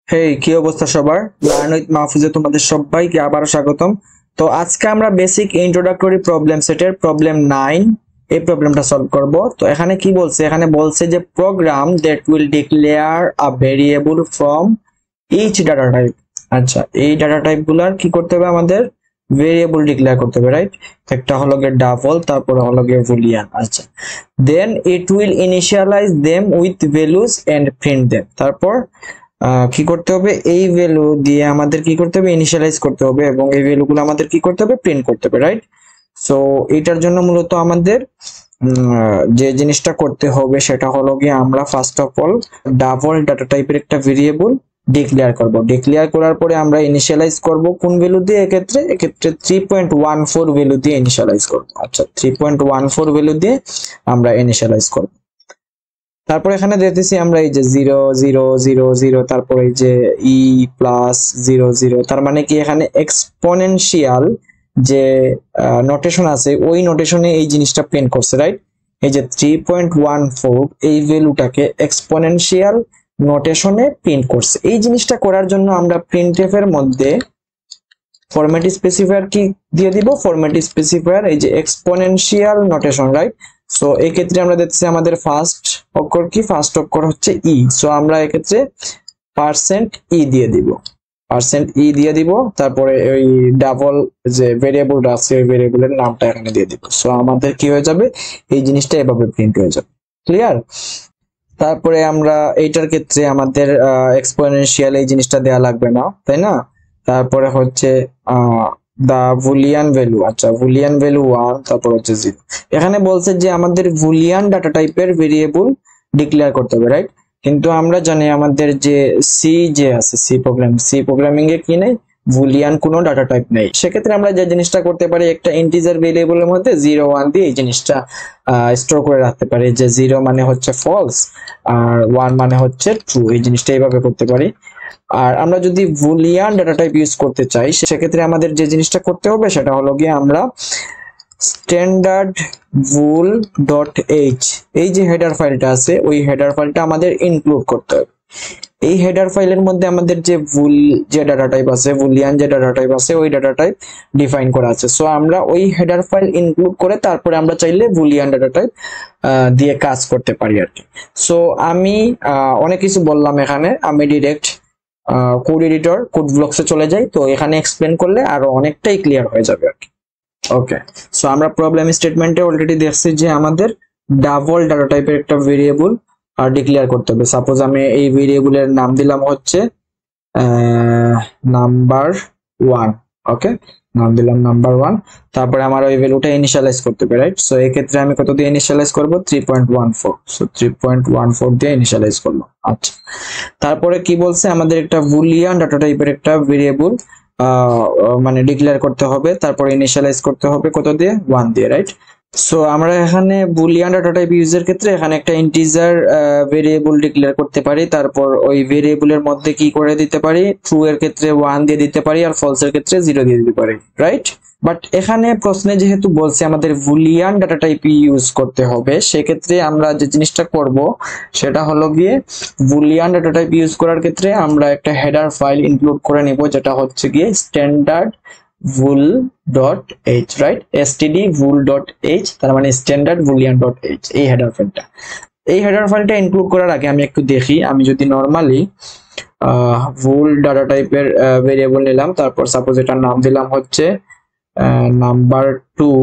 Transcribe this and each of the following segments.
হেই, কি অবস্থা সবার? লার্ন উইথ মাহফুজে তোমাদের সবাইকে আবারও স্বাগতম। তো আজকে আমরা বেসিক ইন্ট্রোডাক্টরি প্রবলেম সেটের প্রবলেম 9 এই প্রবলেমটা সলভ করব। তো এখানে কি বলছে? এখানে বলছে যে program that will declare a variable from each data type. আচ্ছা, এই ডাটা টাইপ গুলার কি করতে হবে? আমাদের ভেরিয়েবল ডিক্লেয়ার করতে হবে, রাইট? একটা হলো গিয়ে ডাবল, তারপরে হলো গিয়ে বুলিয়ান। আচ্ছা, then it will initialise them with values and print them. তারপর কি করতে হবে? এই ভ্যালু দিয়ে আমাদের কি করতে হবে? ইনিশিয়ালাইজ করতে হবে এবং এই ভ্যালুগুলো আমাদের কি করতে হবে? প্রিন্ট করতে হবে, রাইট? সো এটার জন্য মূলত আমাদের যে জিনিসটা করতে হবে সেটা হলো গিয়ে আমরা first of all double data টাইপের একটা ভেরিয়েবল ডিক্লেয়ার করব। ডিক্লেয়ার করার পরে আমরা ইনিশিয়ালাইজ করব কোন ভ্যালু দিয়ে? এক্ষেত্রে 3.14 ভ্যালু দিয়ে ইনিশিয়ালাইজ করব। আচ্ছা, 3.14 ভ্যালু দিয়ে আমরা ইনিশিয়ালাইজ করব। তারপর এখানে দেখতেছি আমরা এই যে 0 0 0 0, তারপর এই যে e+0 0, তার মানে কি এখানে এক্সপোনেনশিয়াল যে নোটেশন আছে ওই নোটেশনে এই জিনিসটা প্রিন্ট করছে, রাইট? এই যে 3.14 এই ভ্যালুটাকে এক্সপোনেনশিয়াল নোটেশনে প্রিন্ট করছে। এই জিনিসটা করার জন্য আমরা প্রিন্টএফ এর মধ্যে ফরম্যাট স্পেসিফায়ার কি দিয়ে দিব? ফরম্যাট স্পেসিফায়ার এই যে এক্সপোনেনশিয়াল নোটেশন, রাইট? সো এই ক্ষেত্রে আমরা দেখতেছি আমাদের ফার্স্ট অক্ষর কি? ফার্স্ট অক্ষর হচ্ছে ই। সো আমরা এক্ষেত্রে %e দিয়ে দিব, %e দিয়ে দিব। তারপরে ওই ডাবল যে ভেরিয়েবলটা আছে ওই ভেরিয়েবলের নামটা এখানে দিয়ে দিব। সো আমাদের কি হয়ে যাবে? এই জিনিসটা এভাবে প্রিন্ট হয়ে যাবে। ক্লিয়ার? তারপরে আমরা এইটার ক্ষেত্রে আমাদের এক্সপোনেনশিয়াল এই জিনিসটা দেয়া লাগবে না, তাই না? তারপরে হচ্ছে দা বুলিয়ান ভ্যালু। আচ্ছা, বুলিয়ান ভ্যালু 1, তারপর হচ্ছে 0। এখানে বলছে যে আমাদের বুলিয়ান ডাটা টাইপের ভেরিয়েবল ডিক্লেয়ার করতে হবে, রাইট? কিন্তু আমরা জানি আমাদের যে সি যে আছে, সি প্রোগ্রামিং এ কি নেই? বুলিয়ান কোনো ডাটা টাইপ নেই। সেক্ষেত্রে আমরা যে জিনিসটা করতে পারি, একটা ইন্টিজার ভেরিয়েবলের মধ্যে 0 1 দিয়ে এই জিনিসটা স্টোর করে রাখতে পারি। যে 0 মানে হচ্ছে ফলস আর 1 মানে হচ্ছে ট্রু, এই জিনিসটা এইভাবে করতে পারি। আর আমরা যদি বুলিয়ান ডাটা টাইপ ইউজ করতে চাই সেক্ষেত্রে আমাদের যে জিনিসটা করতে হবে সেটা হলো গিয়ে আমরা স্ট্যান্ডার্ড ভুল ডট এইচ এই যে হেডার ফাইলটা আছে ওই হেডার ফাইলটা আমাদের ইনক্লুড করতে হবে। এই হেডার ফাইলের মধ্যে আমাদের যে ভুল যে ডাটা টাইপ আছে, বুলিয়ান যে ডাটা টাইপ আছে ওই ডাটা টাইপ ডিফাইন করা আছে। সো আমরা ওই হেডার ফাইল ইনক্লুড করে তারপরে আমরা চাইলে বুলিয়ান ডাটা টাইপ দিয়ে কাজ করতে পারি আর কি। সো আমি অনেক কিছু বললাম এখানে, আমি ডিরেক্ট কোড এডিটর কোড ব্লকসে চলে যাই। তো এখানে এক্সপ্লেন করলে আরো অনেকটাই ক্লিয়ার হয়ে যাবে আর কি। ওকে, সো আমরা প্রবলেম স্টেটমেন্টে অলরেডি দেখছি যে আমাদের ডাবল ডাটা টাইপের একটা ভেরিয়েবল ডিক্লেয়ার করতে হবে। সাপোজ আমি এই ভেরিয়েবলের নাম দিলাম হচ্ছে নাম্বার 1। ওকে, নাম দিলাম নাম্বার 1। তারপরে আমার ওই ভ্যালুটা ইনিশিয়ালাইজ করতে হবে, রাইট? সো এই ক্ষেত্রে আমি কত দিয়ে ইনিশিয়ালাইজ করব? 3.14। সো 3.14 দিয়ে ইনিশিয়ালাইজ করব। আচ্ছা, তারপরে কি বলছে? আমাদের একটা বুলিয়ান ডাটা টাইপের একটা ভেরিয়েবল মানে ডিক্লেয়ার করতে হবে, তারপর ইনিশিয়ালাইজ করতে হবে কত দিয়ে? 1 দিয়ে, রাইট? সো আমরা এখানে বুলিয়ান ডাটা টাইপ ইউজের ক্ষেত্রে এখানে একটা ইন্টিজার ভেরিয়েবল ডিক্লেয়ার করতে পারি। তারপর ওই ভেরিয়েবলের মধ্যে কি করে দিতে পারি? ট্রু এর ক্ষেত্রে 1 দিয়ে দিতে পারি আর ফলস এর ক্ষেত্রে 0 দিয়ে দিতে পারি, রাইট? বাট এখানে প্রশ্নে যেহেতু বলছে আমাদের বুলিয়ান ডাটা টাইপ ইউজ করতে হবে, সেক্ষেত্রে আমরা যে জিনিসটা করব সেটা হলো গিয়ে বুলিয়ান ডাটা টাইপ ইউজ করার ক্ষেত্রে আমরা একটা হেডার ফাইল ইনক্লুড করে নিব যেটা হচ্ছে গিয়ে স্ট্যান্ডার্ড ভুল ডট এইচ, রাইট? std ভুল ডট এইচ, তার মানে স্ট্যান্ডার্ড বুলিয়ান ডট এইচ, এই হেডার ফাইলটা। এই হেডার ফাইলটা ইনক্লুড করার আগে আমি একটু দেখি, আমি যদি নরমালি ভুল ডাটা টাইপের ভেরিয়েবল নিলাম, তারপর সাপোজ এটার নাম দিলাম হচ্ছে নাম্বার 2,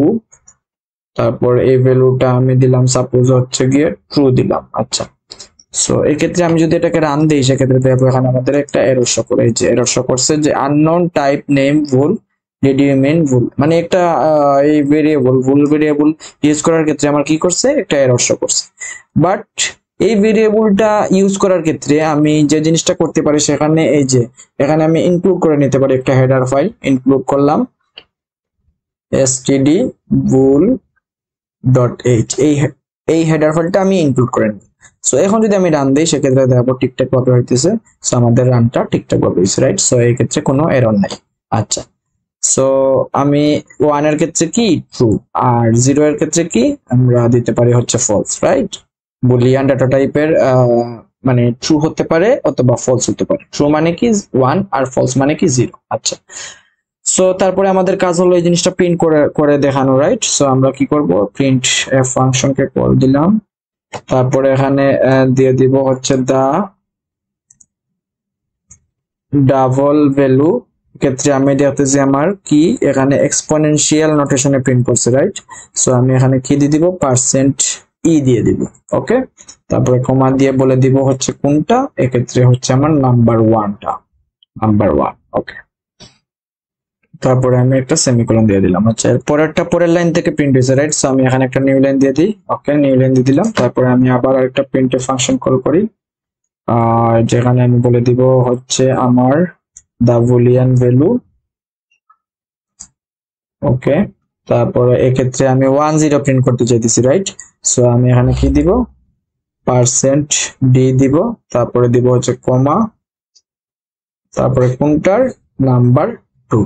তারপর এই ভ্যালুটা আমি দিলাম সাপোজ হচ্ছে গিয়ে ট্রু দিলাম। আচ্ছা, সো এই ক্ষেত্রে আমি যদি এটাকে রান দিই সেক্ষেত্রে দেখবো এখানে আমাদের একটা এরর শো করে। এই যে এরর শো করছে যে আননোন টাইপ নেম ভুল ডিডিমিন ভুল, মানে একটা এই ভেরিয়েবল ভুল ভেরিয়েবল ইউজ করার ক্ষেত্রে আমার কি করছে? একটা এরর শো করছে। বাট এই ভেরিয়েবলটা ইউজ করার ক্ষেত্রে আমি যে জিনিসটা করতে পারি সেখানে এই যে এখানে আমি ইনক্লুড করে নিতে পারি একটা হেডার ফাইল। ইনক্লুড করলাম std ভুল ডট এইচ, এই হেডার ফাইলটা আমি ইনক্লুড করে নিই। সো এখন যদি আমি রান দিই সেক্ষেত্রে দেখো ঠিকঠাক ভাবে হইতেছে। সো আমাদের রানটা ঠিকঠাক ভাবে হইছে, রাইট? সো এই ক্ষেত্রে কোনো এরর নাই। আচ্ছা, সো আমি 1 এর ক্ষেত্রে কি? ট্রু, আর 0 এর ক্ষেত্রে কি আমরা দিতে পারি হচ্ছে ফলস, রাইট? বুলিয়ান ডাটা টাইপের মানে ট্রু হতে পারে অথবা ফলস হতে পারে। ট্রু মানে কি 1 আর ফলস মানে কি 0। আচ্ছা, সো তারপরে আমাদের কাজ হলো এই জিনিসটা প্রিন্ট করে করে দেখানো, রাইট? সো আমরা কি করব, প্রিন্ট এফ ফাংশনকে কল দিলাম, তারপরে এখানে দিয়ে দিব হচ্ছে দা ডাবল ভ্যালু ক্ষেত্রে আমি দেখতেছি আমার কি এখানে এক্সপোনেনশিয়াল নোটেশনে প্রিন্ট করছে, রাইট? সো আমি এখানে কি দিয়ে দিব, পার্সেন্ট ই দিয়ে দিব। ওকে, তারপরে কমা দিয়ে বলে দিব হচ্ছে কোনটা, এক্ষেত্রে হচ্ছে আমার নাম্বার 1টা, নাম্বার 1। ওকে, তারপরে আমি একটা সেমিকোলন দিয়ে দিলাম। আচ্ছা, পরেরটা পরের লাইন থেকে প্রিন্ট হয়েছে, রাইট? সো আমি এখানে একটা নিউ লাইন দিয়ে দিই। ওকে, নিউ লাইন দিয়ে দিলাম। তারপরে আমি আবার আরেকটা প্রিন্টএফ ফাংশন কল করি, যেখানে আমি বলে দিব হচ্ছে আমার দা বুলিয়ান ভ্যালু। ওকে, তারপরে এক্ষেত্রে আমি 10 প্রিন্ট করতে চাইতেছি, রাইট? সো আমি এখানে কি দিব, পার্সেন্ট ডি দিব, তারপরে দিব হচ্ছে কমা, তারপরে কোনটার, নাম্বার 2।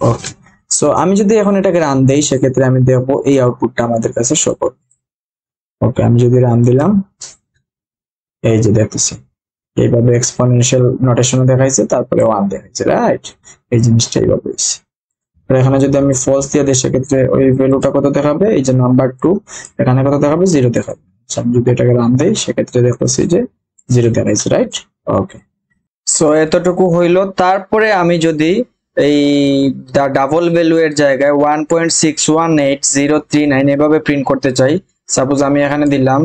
ওকে, সো আমি যদি এখন এটাকে রান দেই সেক্ষেত্রে আমি দেখবো এই আউটপুটটা আমাদের কাছে শো করবে। ওকে, আমি যদি রান দিলাম, এই যে দেখতেছি এইভাবে এক্সপোনেনশিয়াল নোটেশনে দেখাইছে, তারপরে 1 দেখাইছে, রাইট? এই জিনিসটা এইভাবে হইছে। আর এখানে যদি আমি ফলস দিয়ে দিই সেক্ষেত্রে ওই ভ্যালুটা কত দেখাবে, এই যে নাম্বার 2, এখানে কত দেখাবে, 0 দেখাবে। আচ্ছা, আমি যদি এটাকে রান দেই সেক্ষেত্রে দেখতেছি যে 0 দেখাইছে, রাইট? ওকে, সো এতটুকু হইলো। তারপরে আমি যদি এই ডাবল ভ্যালু এর জায়গায় 1.618039 এভাবে প্রিন্ট করতে চাই, সাপোজ আমি এখানে দিলাম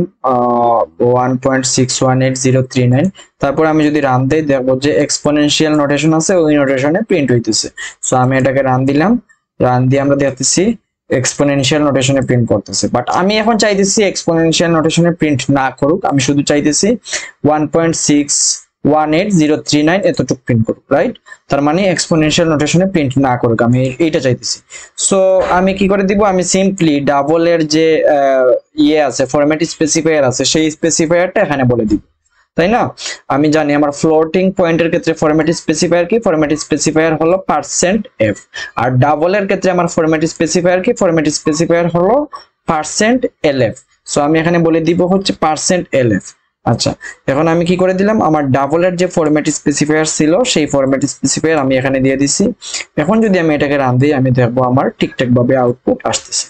1.618039, তারপর আমি যদি রান দেই দেখবো যে এক্সপোনেনশিয়াল নোটেশন আছে, ওই নোটেশনে প্রিন্ট হইতেছে। সো আমি এটাকে রান দিলাম, রান দিয়ে আমরা দেখতেছি এক্সপোনেনশিয়াল নোটেশনে প্রিন্ট করতেছে। বাট আমি এখন চাইতেছি এক্সপোনেনশিয়াল নোটেশনে প্রিন্ট না করুক, আমি শুধু চাইতেছি 1.618039 এতটুকু প্রিন্ট করুক, রাইট? তার মানে এক্সপোনেনশিয়াল নোটেশনে প্রিন্ট না করুক, আমি এইটা চাইতেছি। সো আমি কি করে দিব, আমি সিম্পলি ডাবলের যে ইয়ে আছে, ফরম্যাট স্পেসিফায়ার আছে, সেই স্পেসিফায়ারটা এখানে বলে দিব, তাই না? আমি জানি আমার ফ্লোটিং পয়েন্টের ক্ষেত্রে ফরম্যাট স্পেসিফায়ার কি, ফরম্যাট স্পেসিফায়ার হলো %f। আর ডাবলের ক্ষেত্রে আমার ফরম্যাট স্পেসিফায়ার কি, ফরম্যাট স্পেসিফায়ার হলো %lf। সো আমি এখানে বলে দিব হচ্ছে %lf। আচ্ছা, এখন আমি কি করে দিলাম, আমার ডাবলের যে ফরম্যাট স্পেসিফায়ার ছিল সেই ফরম্যাট স্পেসিফায়ার আমি এখানে দিয়ে দিছি। এখন যদি আমি এটাকে রান দিই আমি দেখবো আমার ঠিকঠাক ভাবে আউটপুট আসতেছে।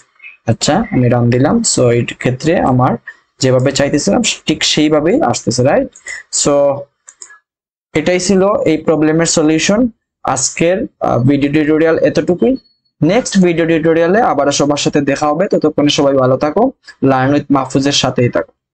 আচ্ছা, আমি রান দিলাম। সো এই ক্ষেত্রে আমার যেভাবে চাইতেছিলাম ঠিক সেইভাবেই আসতেছে, রাইট? সো এটাই ছিল এই প্রবলেমের সলিউশন। আজকের ভিডিও টিউটোরিয়াল এতটুকুই। নেক্সট ভিডিও টিউটোরিয়ালে আবার সবার সাথে দেখা হবে। ততক্ষণে সবাই ভালো থাকো, লার্ন উইথ মাহফুজের সাথেই থাকো।